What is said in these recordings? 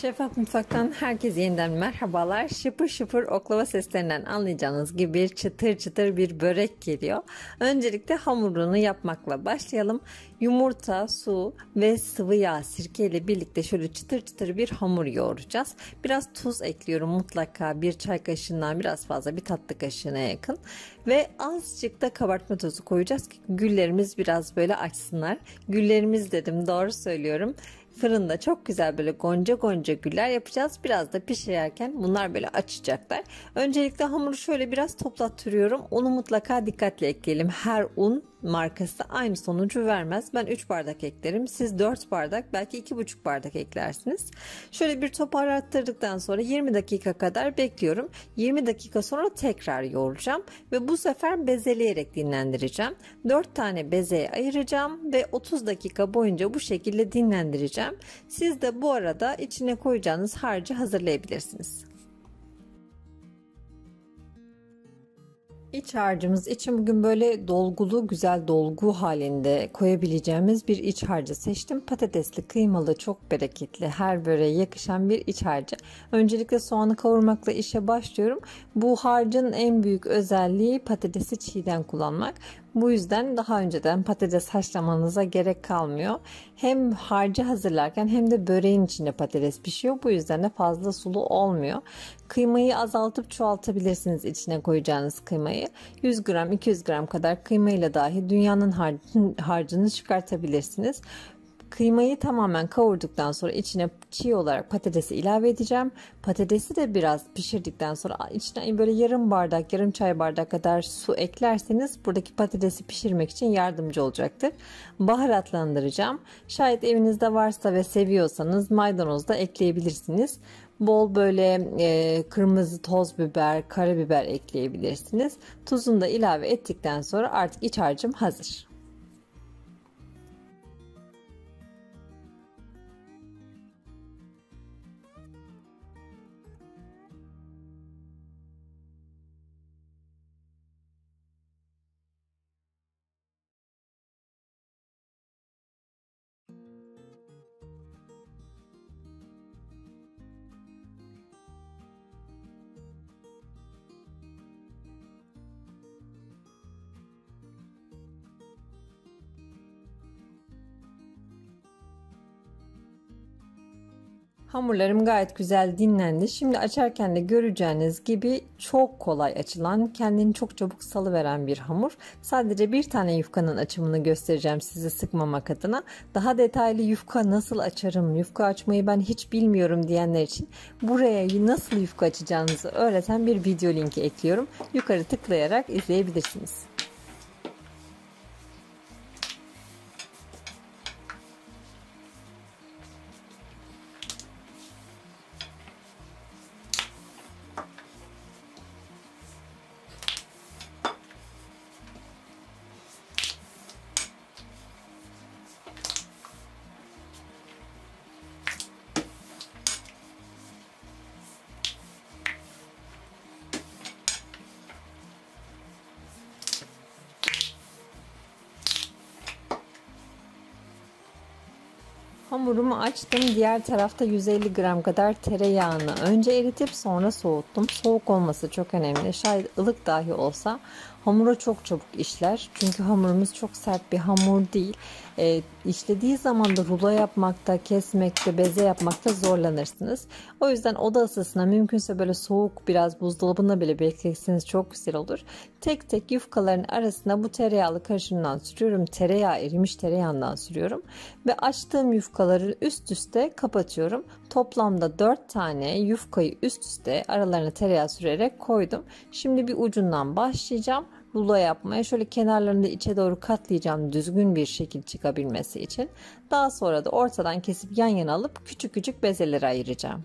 Şeffaf Mutfak'tan herkese yeniden merhabalar. Şıpır şıpır oklava seslerinden anlayacağınız gibi bir çıtır çıtır bir börek geliyor. Öncelikle hamurunu yapmakla başlayalım. Yumurta, su ve sıvı yağ, sirke ile birlikte şöyle çıtır çıtır bir hamur yoğuracağız. Biraz tuz ekliyorum mutlaka, bir çay kaşığından biraz fazla, bir tatlı kaşığına yakın. Ve azıcık da kabartma tozu koyacağız ki güllerimiz biraz böyle açsınlar. Güllerimiz dedim, doğru söylüyorum. Fırında çok güzel böyle gonca gonca güller yapacağız. Biraz da pişirerken bunlar böyle açacaklar. Öncelikle hamuru şöyle biraz toplattırıyorum. Unu mutlaka dikkatli ekleyelim. Her un markası aynı sonucu vermez. Ben 3 bardak eklerim. Siz 4 bardak, belki 2,5 bardak eklersiniz. Şöyle bir toparlattırdıktan sonra 20 dakika kadar bekliyorum. 20 dakika sonra tekrar yoğuracağım ve bu sefer bezeleyerek dinlendireceğim. 4 tane bezeye ayıracağım ve 30 dakika boyunca bu şekilde dinlendireceğim. Siz de bu arada içine koyacağınız harcı hazırlayabilirsiniz. İç harcımız için bugün böyle dolgulu, güzel dolgu halinde koyabileceğimiz bir iç harcı seçtim. Patatesli, kıymalı, çok bereketli, her böreğe yakışan bir iç harcı. Öncelikle soğanı kavurmakla işe başlıyorum. Bu harcın en büyük özelliği patatesi çiğden kullanmak. Bu yüzden daha önceden patates haşlamanıza gerek kalmıyor. Hem harcı hazırlarken hem de böreğin içinde patates pişiyor. Bu yüzden de fazla sulu olmuyor. Kıymayı azaltıp çoğaltabilirsiniz, içine koyacağınız kıymayı. 100 gram 200 gram kadar kıymayla dahi dünyanın harcını çıkartabilirsiniz. Kıymayı tamamen kavurduktan sonra içine çiğ olarak patatesi ilave edeceğim. Patatesi de biraz pişirdikten sonra içine böyle yarım bardak, yarım çay bardak kadar su eklerseniz buradaki patatesi pişirmek için yardımcı olacaktır. Baharatlandıracağım. Şayet evinizde varsa ve seviyorsanız maydanoz da ekleyebilirsiniz. Bol böyle kırmızı toz biber, karabiber ekleyebilirsiniz. Tuzunu da ilave ettikten sonra artık iç harcım hazır. Hamurlarım gayet güzel dinlendi. Şimdi açarken de göreceğiniz gibi çok kolay açılan, kendini çok çabuk salıveren bir hamur. Sadece bir tane yufkanın açımını göstereceğim size sıkmamak adına. Daha detaylı yufka nasıl açarım, yufka açmayı ben hiç bilmiyorum diyenler için buraya nasıl yufka açacağınızı öğreten bir video linki ekliyorum. Yukarı tıklayarak izleyebilirsiniz. Hamurumu açtım. Diğer tarafta 150 gram kadar tereyağını önce eritip sonra soğuttum. Soğuk olması çok önemli. Şayet ılık dahi olsa hamura çok çabuk işler. Çünkü hamurumuz çok sert bir hamur değil. İşlediği zaman da rulo yapmakta, kesmekte, beze yapmakta zorlanırsınız. O yüzden oda ısısına mümkünse böyle soğuk, biraz buzdolabında bile bekletseniz çok güzel olur. Tek tek yufkaların arasına bu tereyağlı karışımdan sürüyorum. Tereyağı, erimiş tereyağından sürüyorum. Ve açtığım yufkaları üst üste kapatıyorum. Toplamda 4 tane yufkayı üst üste aralarına tereyağı sürerek koydum. Şimdi bir ucundan başlayacağım rulo yapmaya. Şöyle kenarlarını da içe doğru katlayacağım düzgün bir şekil çıkabilmesi için. Daha sonra da ortadan kesip yan yana alıp küçük küçük bezelere ayıracağım.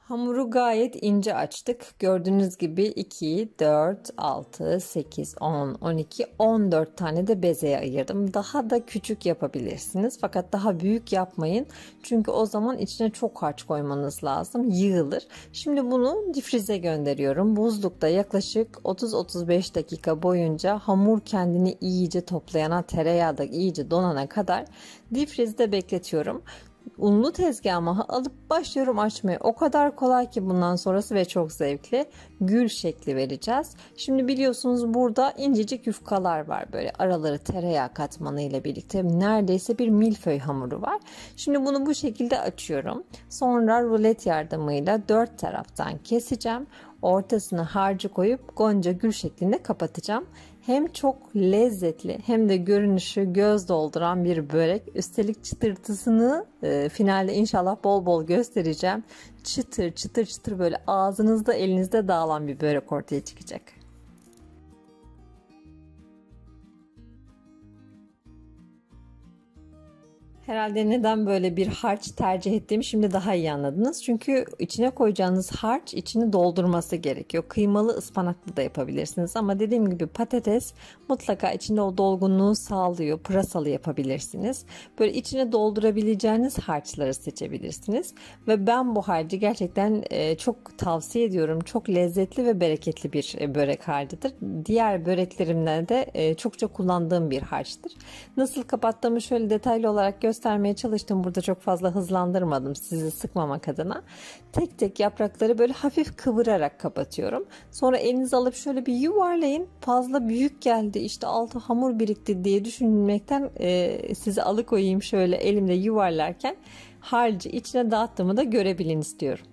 Hamuru gayet ince açtık. Gördüğünüz gibi 2, 4, 6, 8, 10, 12, 14 tane de bezeye ayırdım. Daha da küçük yapabilirsiniz. Fakat daha büyük yapmayın. Çünkü o zaman içine çok harç koymanız lazım. Yığılır. Şimdi bunu difrize gönderiyorum. Buzlukta yaklaşık 30-35 dakika boyunca hamur kendini iyice toplayana, tereyağı da iyice donana kadar difrizde bekletiyorum. Unlu tezgahımı alıp başlıyorum açmaya. O kadar kolay ki bundan sonrası ve çok zevkli. Gül şekli vereceğiz. Şimdi biliyorsunuz burada incecik yufkalar var. Böyle araları tereyağı katmanı ile birlikte neredeyse bir milföy hamuru var. Şimdi bunu bu şekilde açıyorum. Sonra rulet yardımıyla 4 taraftan keseceğim. Ortasına harcı koyup gonca gül şeklinde kapatacağım. Hem çok lezzetli hem de görünüşü göz dolduran bir börek. Üstelik çıtırtısını finalde inşallah bol bol göstereceğim. Çıtır çıtır çıtır böyle ağzınızda elinizde dağılan bir börek ortaya çıkacak. Herhalde neden böyle bir harç tercih ettiğimi şimdi daha iyi anladınız. Çünkü içine koyacağınız harç içini doldurması gerekiyor. Kıymalı ıspanaklı da yapabilirsiniz ama dediğim gibi patates mutlaka içinde o dolgunluğu sağlıyor. Pırasalı yapabilirsiniz. Böyle içine doldurabileceğiniz harçları seçebilirsiniz. Ve ben bu harcı gerçekten çok tavsiye ediyorum. Çok lezzetli ve bereketli bir börek harcıdır. Diğer böreklerimden de çokça kullandığım bir harçtır. Nasıl kapattığımı şöyle detaylı olarak göstermeye çalıştım. Burada çok fazla hızlandırmadım sizi sıkmamak adına. Tek tek yaprakları böyle hafif kıvırarak kapatıyorum. Sonra elinizi alıp şöyle bir yuvarlayın. Fazla büyük geldi, işte altı hamur birikti diye düşünmekten sizi alıkoyayım, şöyle elimle yuvarlarken harcı içine dağıttığımı da görebilin istiyorum.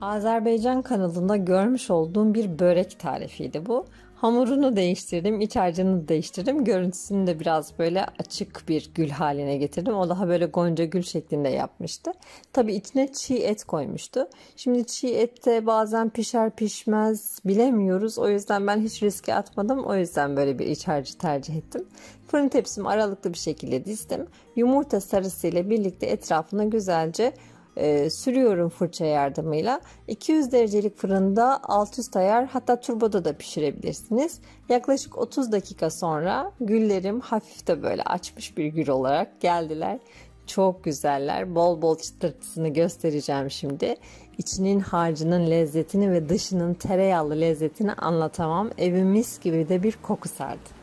Azerbaycan kanalında görmüş olduğum bir börek tarifiydi bu. Hamurunu değiştirdim, iç harcını değiştirdim. Görüntüsünü de biraz böyle açık bir gül haline getirdim. O daha böyle gonca gül şeklinde yapmıştı. Tabii içine çiğ et koymuştu. Şimdi çiğ ette bazen pişer pişmez bilemiyoruz. O yüzden ben hiç riske atmadım. O yüzden böyle bir iç harcı tercih ettim. Fırın tepsimi aralıklı bir şekilde dizdim. Yumurta sarısıyla birlikte etrafına güzelce sürüyorum fırça yardımıyla. 200 derecelik fırında alt üst ayar, hatta turboda da pişirebilirsiniz. Yaklaşık 30 dakika sonra güllerim hafif de böyle açmış bir gül olarak geldiler. Çok güzeller. Bol bol çıtırtısını göstereceğim şimdi. İçinin harcının lezzetini ve dışının tereyağlı lezzetini anlatamam. Evi mis gibi de bir koku sardı.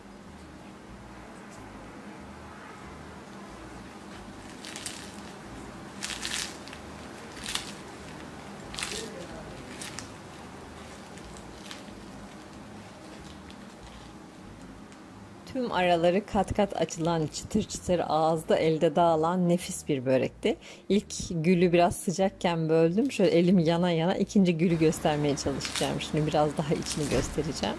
Tüm araları kat kat açılan, çıtır çıtır ağızda elde dağılan nefis bir börekti. İlk gülü biraz sıcakken böldüm. Şöyle elim yana yana ikinci gülü göstermeye çalışacağım. Şimdi biraz daha içini göstereceğim.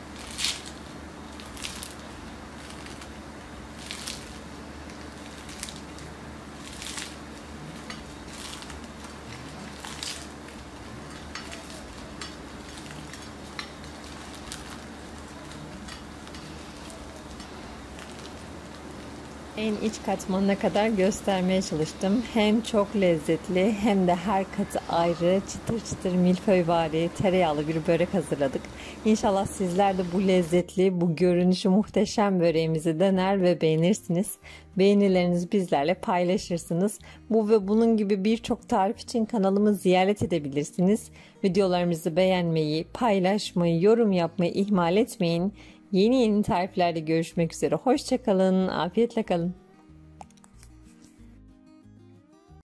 En iç katmanına kadar göstermeye çalıştım. Hem çok lezzetli hem de her katı ayrı çıtır çıtır milföyvari tereyağlı bir börek hazırladık. İnşallah sizler de bu lezzetli, bu görünüşü muhteşem böreğimizi dener ve beğenirsiniz. Beğenilerinizi bizlerle paylaşırsınız. Bu ve bunun gibi birçok tarif için kanalımı ziyaret edebilirsiniz. Videolarımızı beğenmeyi, paylaşmayı, yorum yapmayı ihmal etmeyin. Yeni tariflerde görüşmek üzere. Hoşça kalın, afiyetle kalın.